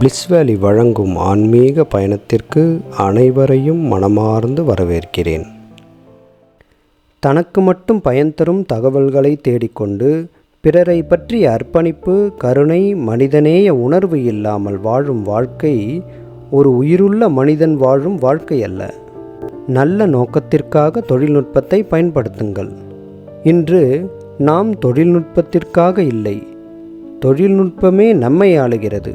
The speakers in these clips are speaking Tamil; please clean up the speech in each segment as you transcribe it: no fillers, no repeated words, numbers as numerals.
பிளிஸ் வேலி வழங்கும் ஆன்மீக பயணத்திற்கு அனைவரையும் மனமார்ந்து வரவேற்கிறேன். தனக்கு மட்டும் பயன் தரும் தகவல்களை தேடிக்கொண்டு பிறரை பற்றிய அர்ப்பணிப்பு, கருணை, மனிதநேய உணர்வு இல்லாமல் வாழும் வாழ்க்கை ஒரு உயிருள்ள மனிதன் வாழும் வாழ்க்கை அல்ல. நல்ல நோக்கத்திற்காக தொழில்நுட்பத்தை பயன்படுத்துங்கள். இன்று நாம் தொழில்நுட்பத்திற்காக இல்லை, தொழில்நுட்பமே நம்மை ஆளுகிறது.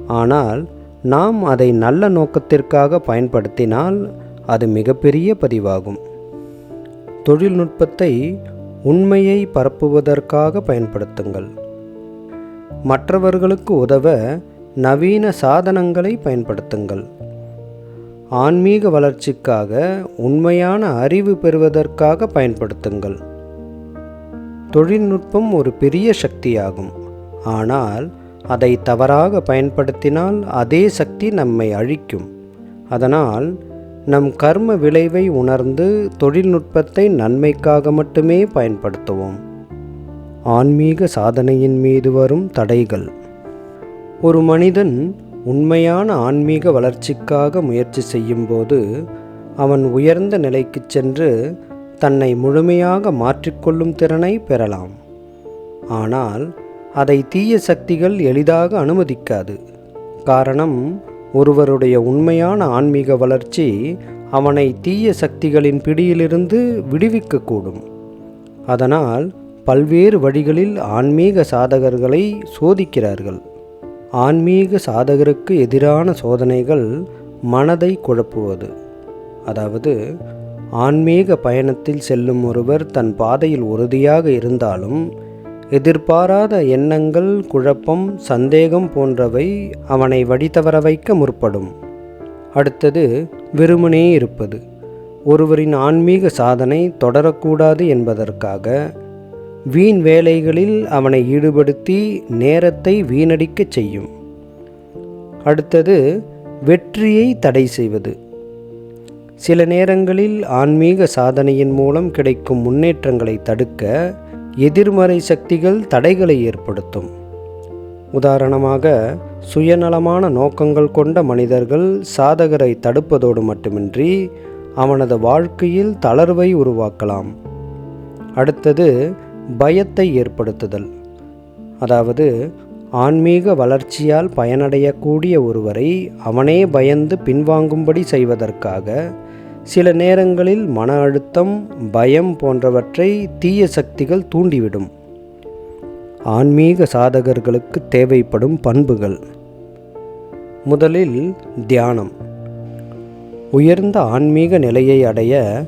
ஆனால் நாம் அதை நல்ல நோக்கத்திற்காக பயன்படுத்தினால் அது மிகப்பெரிய பதிவாகும். தொழில்நுட்பத்தை உண்மையை பரப்புவதற்காக பயன்படுத்துங்கள். மற்றவர்களுக்கு உதவ நவீன சாதனங்களை பயன்படுத்துங்கள். ஆன்மீக வளர்ச்சிக்காக உண்மையான அறிவு பெறுவதற்காக பயன்படுத்துங்கள். தொழில்நுட்பம் ஒரு பெரிய சக்தியாகும். ஆனால் அதை தவறாக பயன்படுத்தினால் அதே சக்தி நம்மை அழிக்கும். அதனால் நம் கர்ம விளைவை உணர்ந்து தொழில்நுட்பத்தை நன்மைக்காக மட்டுமே பயன்படுத்துவோம். ஆன்மீக சாதனையின் மீது வரும் தடைகள். ஒரு மனிதன் உண்மையான ஆன்மீக வளர்ச்சிக்காக முயற்சி செய்யும்போது அவன் உயர்ந்த நிலைக்கு சென்று தன்னை முழுமையாக மாற்றிக்கொள்ளும் திறனை பெறலாம். ஆனால் அதை தீய சக்திகள் எளிதாக அனுமதிக்காது. காரணம், ஒருவருடைய உண்மையான ஆன்மீக வளர்ச்சி அவனை தீய சக்திகளின் பிடியிலிருந்து விடுவிக்கக்கூடும். அதனால் பல்வேறு வழிகளில் ஆன்மீக சாதகர்களை சோதிக்கிறார்கள். ஆன்மீக சாதகருக்கு எதிரான சோதனைகள் மனதை குழப்புவது. அதாவது, ஆன்மீக பயணத்தில் செல்லும் ஒருவர் தன் பாதையில் உறுதியாக இருந்தாலும் எதிர்பாராத எண்ணங்கள், குழப்பம், சந்தேகம் போன்றவை அவனை வழிதவற வைக்க முற்படும். அடுத்தது வெறுமனே இருப்பது. ஒருவரின் ஆன்மீக சாதனை தொடரக்கூடாது என்பதற்காக வீண் வேலைகளில் அவனை ஈடுபடுத்தி நேரத்தை வீணடிக்கச் செய்யும். அடுத்தது வெற்றியை தடை செய்வது. சில நேரங்களில் ஆன்மீக சாதனையின் மூலம் கிடைக்கும் முன்னேற்றங்களை தடுக்க எதிர்மறை சக்திகள் தடைகளை ஏற்படுத்தும். உதாரணமாக, சுயநலமான நோக்கங்கள் கொண்ட மனிதர்கள் சாதகரை தடுப்பதோடு மட்டுமின்றி அவனது வாழ்க்கையில் தளர்வை உருவாக்கலாம். அடுத்தது பயத்தை ஏற்படுத்துதல். அதாவது, ஆன்மீக வளர்ச்சியால் பயனடையக்கூடிய ஒருவரை அவனே பயந்து பின்வாங்கும்படி செய்வதற்காக சில நேரங்களில் மன அழுத்தம், பயம் போன்றவற்றை தீய சக்திகள் தூண்டிவிடும். ஆன்மீக சாதகர்களுக்கு தேவைப்படும் பண்புகள். முதலில் தியானம். உயர்ந்த ஆன்மீக நிலையை அடைய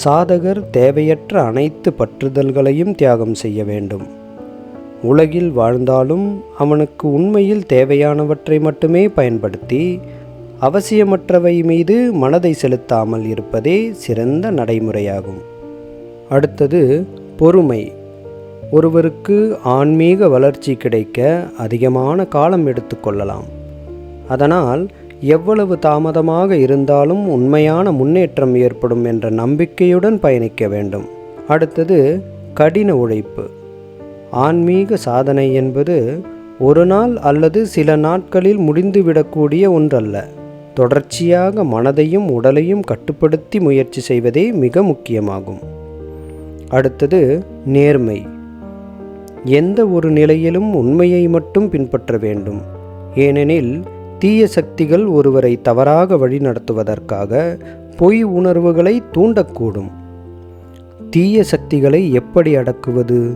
சாதகர் தேவையற்ற அனைத்து பற்றுதல்களையும் தியாகம் செய்ய வேண்டும். உலகில் வாழ்ந்தாலும் அவனுக்கு உண்மையில் தேவையானவற்றை மட்டுமே பயன்படுத்தி அவசியமற்றவை மீது மனதை செலுத்தாமல் இருப்பதே சிறந்த நடைமுறையாகும். அடுத்தது பொறுமை. ஒருவருக்கு ஆன்மீக வளர்ச்சி கிடைக்க அதிகமான காலம் எடுத்துக்கொள்ளலாம். அதனால் எவ்வளவு தாமதமாக இருந்தாலும் உண்மையான முன்னேற்றம் ஏற்படும் என்ற நம்பிக்கையுடன் பயணிக்க வேண்டும். அடுத்தது கடின உழைப்பு. ஆன்மீக சாதனை என்பது ஒரு நாள் அல்லது சில நாட்களில் முடிந்துவிடக்கூடிய ஒன்றல்ல. தொடர்ச்சியாக மனதையும் உடலையும் கட்டுப்படுத்தி முயற்சி செய்வதே மிக முக்கியமாகும். அடுத்தது நேர்மை. எந்த ஒரு நிலையிலும் உண்மையை மட்டும் பின்பற்ற வேண்டும். ஏனெனில் தீய சக்திகள் ஒருவரை தவறாக வழிநடத்துவதற்காக பொய் உணர்வுகளை தூண்டக்கூடும். தீய சக்திகளை எப்படி அடக்குவது?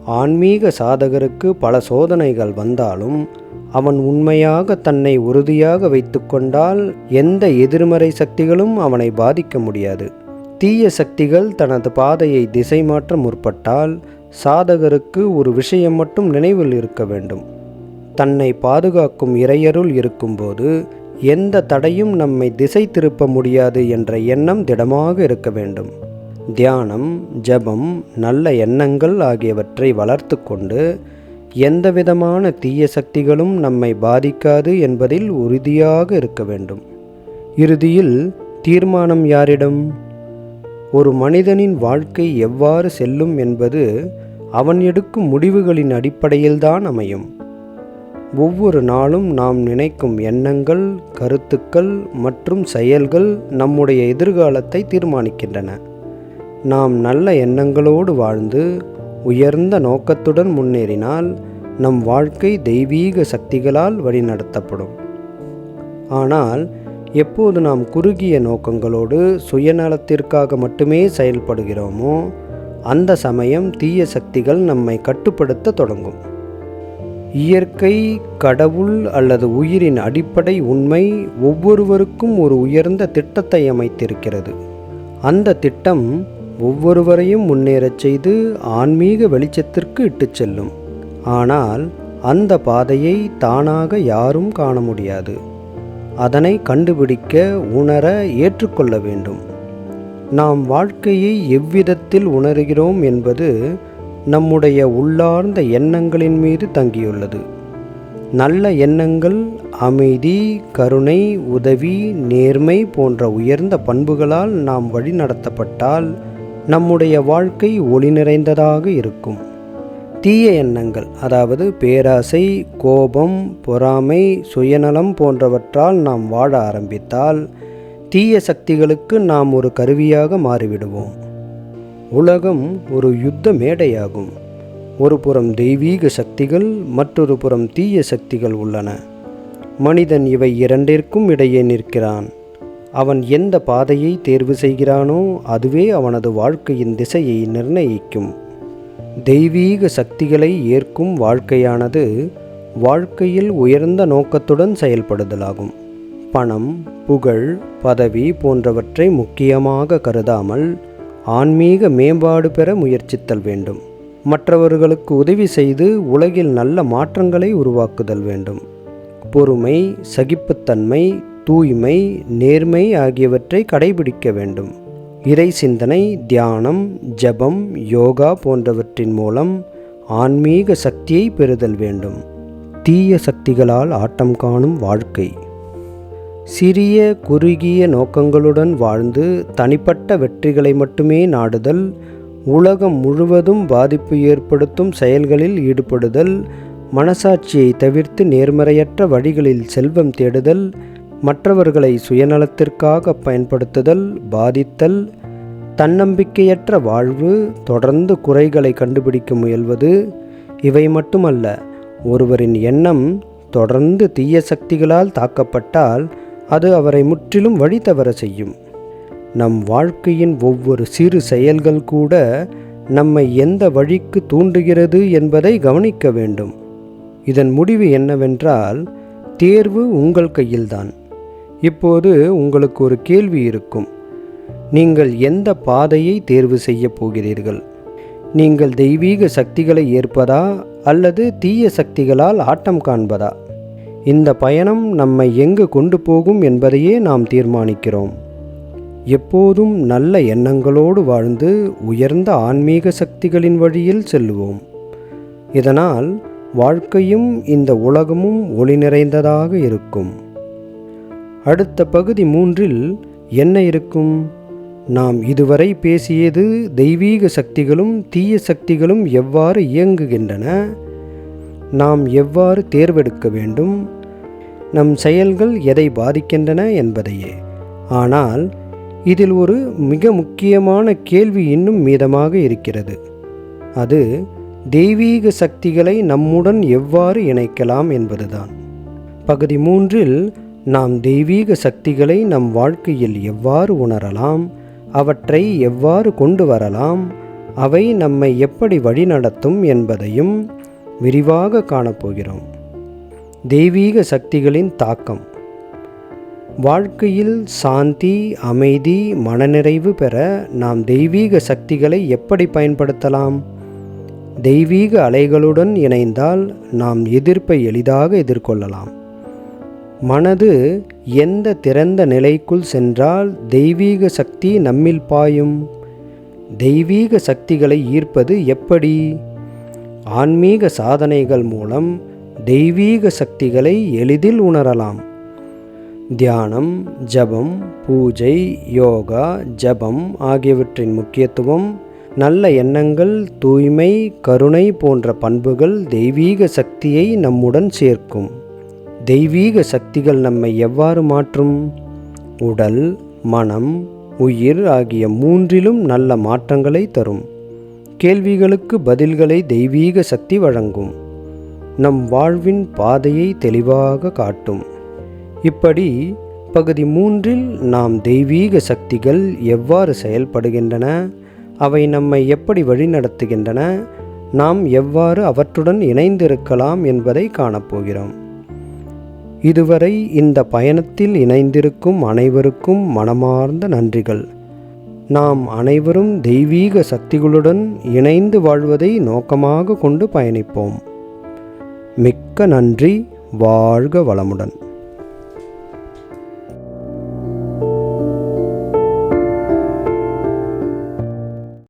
ஆன்மீக சாதகருக்கு பல சோதனைகள் வந்தாலும் அவன் உண்மையாக தன்னை உறுதியாக வைத்து கொண்டால் எந்த எதிர்மறை சக்திகளும் அவனை பாதிக்க முடியாது. தீய சக்திகள் தனது பாதையை திசை மாற்ற முற்பட்டால் சாதகருக்கு ஒரு விஷயம் மட்டும் நினைவில் இருக்க வேண்டும். தன்னை பாதுகாக்கும் இறையருள் இருக்கும்போது எந்த தடையும் நம்மை திசை திருப்ப முடியாது என்ற எண்ணம் திடமாக இருக்க வேண்டும். தியானம், ஜபம், நல்ல எண்ணங்கள் ஆகியவற்றை வளர்த்து கொண்டு எந்தவிதமான தீய சக்திகளும் நம்மை பாதிக்காது என்பதில் உறுதியாக இருக்க வேண்டும். இறுதியில் தீர்மானம் யாரிடம்? ஒரு மனிதனின் வாழ்க்கை எவ்வாறு செல்லும் என்பது அவன் எடுக்கும் முடிவுகளின் அடிப்படையில்தான் அமையும். ஒவ்வொரு நாளும் நாம் நினைக்கும் எண்ணங்கள், கருத்துக்கள் மற்றும் செயல்கள் நம்முடைய எதிர்காலத்தை தீர்மானிக்கின்றன. நாம் நல்ல எண்ணங்களோடு வாழ்ந்து உயர்ந்த நோக்கத்துடன் முன்னேறினால் நம் வாழ்க்கை தெய்வீக சக்திகளால் வழிநடத்தப்படும். ஆனால் எப்போது நாம் குறுகிய நோக்கங்களோடு சுயநலத்திற்காக மட்டுமே செயல்படுகிறோமோ அந்த சமயம் தீய சக்திகள் நம்மை கட்டுப்படுத்த தொடங்கும். இயற்கை, கடவுள் அல்லது உயிரின் அடிப்படை உண்மை ஒவ்வொருவருக்கும் ஒரு உயர்ந்த திட்டத்தை அமைத்திருக்கிறது. அந்த திட்டம் ஒவ்வொருவரையும் முன்னேறச் செய்து ஆன்மீக வெளிச்சத்திற்கு இட்டுச் செல்லும். ஆனால் அந்த பாதையை தானாக யாரும் காண முடியாது. அதனை கண்டுபிடிக்க, உணர, ஏற்றுக்கொள்ள வேண்டும். நாம் வாழ்க்கையை எவ்விதத்தில் உணர்கிறோம் என்பது நம்முடைய உள்ளார்ந்த எண்ணங்களின் மீது தங்கியுள்ளது. நல்ல எண்ணங்கள் அமைதி, கருணை, உதவி, நேர்மை போன்ற உயர்ந்த பண்புகளால் நாம் வழிநடத்தப்பட்டால் நம்முடைய வாழ்க்கை ஒளி நிறைந்ததாக இருக்கும். தீய எண்ணங்கள், அதாவது பேராசை, கோபம், பொறாமை, சுயநலம் போன்றவற்றால் நாம் வாழ ஆரம்பித்தால் தீய சக்திகளுக்கு நாம் ஒரு கருவியாக மாறிவிடுவோம். உலகம் ஒரு யுத்த மேடையாகும். ஒரு புறம் தெய்வீக சக்திகள், மற்றொரு புறம் தீய சக்திகள் உள்ளன. மனிதன் இவை இரண்டிற்கும் இடையே நிற்கிறான். அவன் எந்த பாதையை தேர்வு செய்கிறானோ அதுவே அவனது வாழ்க்கையின் திசையை நிர்ணயிக்கும். தெய்வீக சக்திகளை ஏற்கும் வாழ்க்கையானது வாழ்க்கையில் உயர்ந்த நோக்கத்துடன் செயல்படுதலாகும். பணம், புகழ், பதவி போன்றவற்றை முக்கியமாக கருதாமல் ஆன்மீக மேம்பாடு பெற முயற்சித்தல் வேண்டும். மற்றவர்களுக்கு உதவி செய்து உலகில் நல்ல மாற்றங்களை உருவாக்குதல் வேண்டும். பொறுமை, சகிப்புத்தன்மை, தூய்மை, நேர்மை ஆகியவற்றை கடைபிடிக்க வேண்டும். இறை சிந்தனை, தியானம், ஜபம், யோகா போன்றவற்றின் மூலம் ஆன்மீக சக்தியை பெறுதல் வேண்டும். தீய சக்திகளால் ஆட்டம் காணும் வாழ்க்கை. சிறிய குறுகிய நோக்கங்களுடன் வாழ்ந்து தனிப்பட்ட வெற்றிகளை மட்டுமே நாடுதல், உலகம் முழுவதும் பாதிப்பு ஏற்படுத்தும் செயல்களில் ஈடுபடுதல், மனசாட்சியை தவிர்த்து நேர்மறையற்ற வழிகளில் செல்வம் தேடுதல், மற்றவர்களை சுயநலத்திற்காக பயன்படுத்துதல், பாதித்தல், தன்னம்பிக்கையற்ற வாழ்வு, தொடர்ந்து குறைகளை கண்டுபிடிக்க முயல்வது, இவை மட்டுமல்ல, ஒருவரின் எண்ணம் தொடர்ந்து தீய சக்திகளால் தாக்கப்பட்டால் அது அவரை முற்றிலும் வழி தவற செய்யும். நம் வாழ்க்கையின் ஒவ்வொரு சிறு செயல்கள் கூட நம்மை எந்த வழிக்கு தூண்டுகிறது என்பதை கவனிக்க வேண்டும். இதன் முடிவு என்னவென்றால், தேர்வு உங்கள் கையில்தான். இப்போது உங்களுக்கு ஒரு கேள்வி இருக்கும். நீங்கள் எந்த பாதையை தேர்வு செய்ய போகிறீர்கள்? நீங்கள் தெய்வீக சக்திகளை ஏற்பதா அல்லது தீய சக்திகளால் ஆட்டம் காண்பதா? இந்த பயணம் நம்மை எங்கு கொண்டு போகும் என்பதையே நாம் தீர்மானிக்கிறோம். எப்போதும் நல்ல எண்ணங்களோடு வாழ்ந்து உயர்ந்த ஆன்மீக சக்திகளின் வழியில் செல்லுவோம். இதனால் வாழ்க்கையும் இந்த உலகமும் ஒளி நிறைந்ததாக இருக்கும். அடுத்த பகுதி 3இல் என்ன இருக்கும்? நாம் இதுவரை பேசியது தெய்வீக சக்திகளும் தீய சக்திகளும் எவ்வாறு இயங்குகின்றன, நாம் எவ்வாறு தேர்வெடுக்க வேண்டும், நம் செயல்கள் எதை பாதிக்கின்றன என்பதையே. ஆனால் இதில் ஒரு மிக முக்கியமான கேள்வி இன்னும் மீதமாக இருக்கிறது. அது தெய்வீக சக்திகளை நம்முடன் எவ்வாறு இணைக்கலாம் என்பதுதான். பகுதி 3இல் நாம் தெய்வீக சக்திகளை நம் வாழ்க்கையில் எவ்வாறு உணரலாம், அவற்றை எவ்வாறு கொண்டு வரலாம், அவை நம்மை எப்படி வழிநடத்தும் என்பதையும் விரிவாக காணப்போகிறோம். தெய்வீக சக்திகளின் தாக்கம். வாழ்க்கையில் சாந்தி, அமைதி, மனநிறைவு பெற நாம் தெய்வீக சக்திகளை எப்படி பயன்படுத்தலாம்? தெய்வீக அலைகளுடன் இணைந்தால் நாம் எதிர்ப்பை எளிதாக எதிர்கொள்ளலாம். மனது எந்த திறந்த நிலைக்குள் சென்றால் தெய்வீக சக்தி நம்மில் பாயும்? தெய்வீக சக்திகளை ஈர்ப்பது எப்படி? ஆன்மீக சாதனைகள் மூலம் தெய்வீக சக்திகளை எளிதில் உணரலாம். தியானம், ஜபம், பூஜை, யோகா, ஜபம் ஆகியவற்றின் முக்கியத்துவம் நல்ல எண்ணங்கள், தூய்மை, கருணை போன்ற பண்புகள் தெய்வீக சக்தியை நம்முடன் சேர்க்கும். தெய்வீக சக்திகள் நம்மை எவ்வாறு மாற்றும்? உடல், மனம், உயிர் ஆகிய மூன்றிலும் நல்ல மாற்றங்களை தரும். கேள்விகளுக்கு பதில்களை தெய்வீக சக்தி வழங்கும். நம் வாழ்வின் பாதையை தெளிவாக காட்டும். இப்படி பகுதி 3இல் நாம் தெய்வீக சக்திகள் எவ்வாறு செயல்படுகின்றன, அவை நம்மை எப்படி வழிநடத்துகின்றன, நாம் எவ்வாறு அவற்றுடன் இணைந்திருக்கலாம் என்பதை காணப்போகிறோம். இதுவரை இந்த பயணத்தில் இணைந்திருக்கும் அனைவருக்கும் மனமார்ந்த நன்றிகள். நாம் அனைவரும் தெய்வீக சக்திகளுடன் இணைந்து வாழ்வதை நோக்கமாக கொண்டு பயணிப்போம். மிக்க நன்றி. வாழ்க வளமுடன்.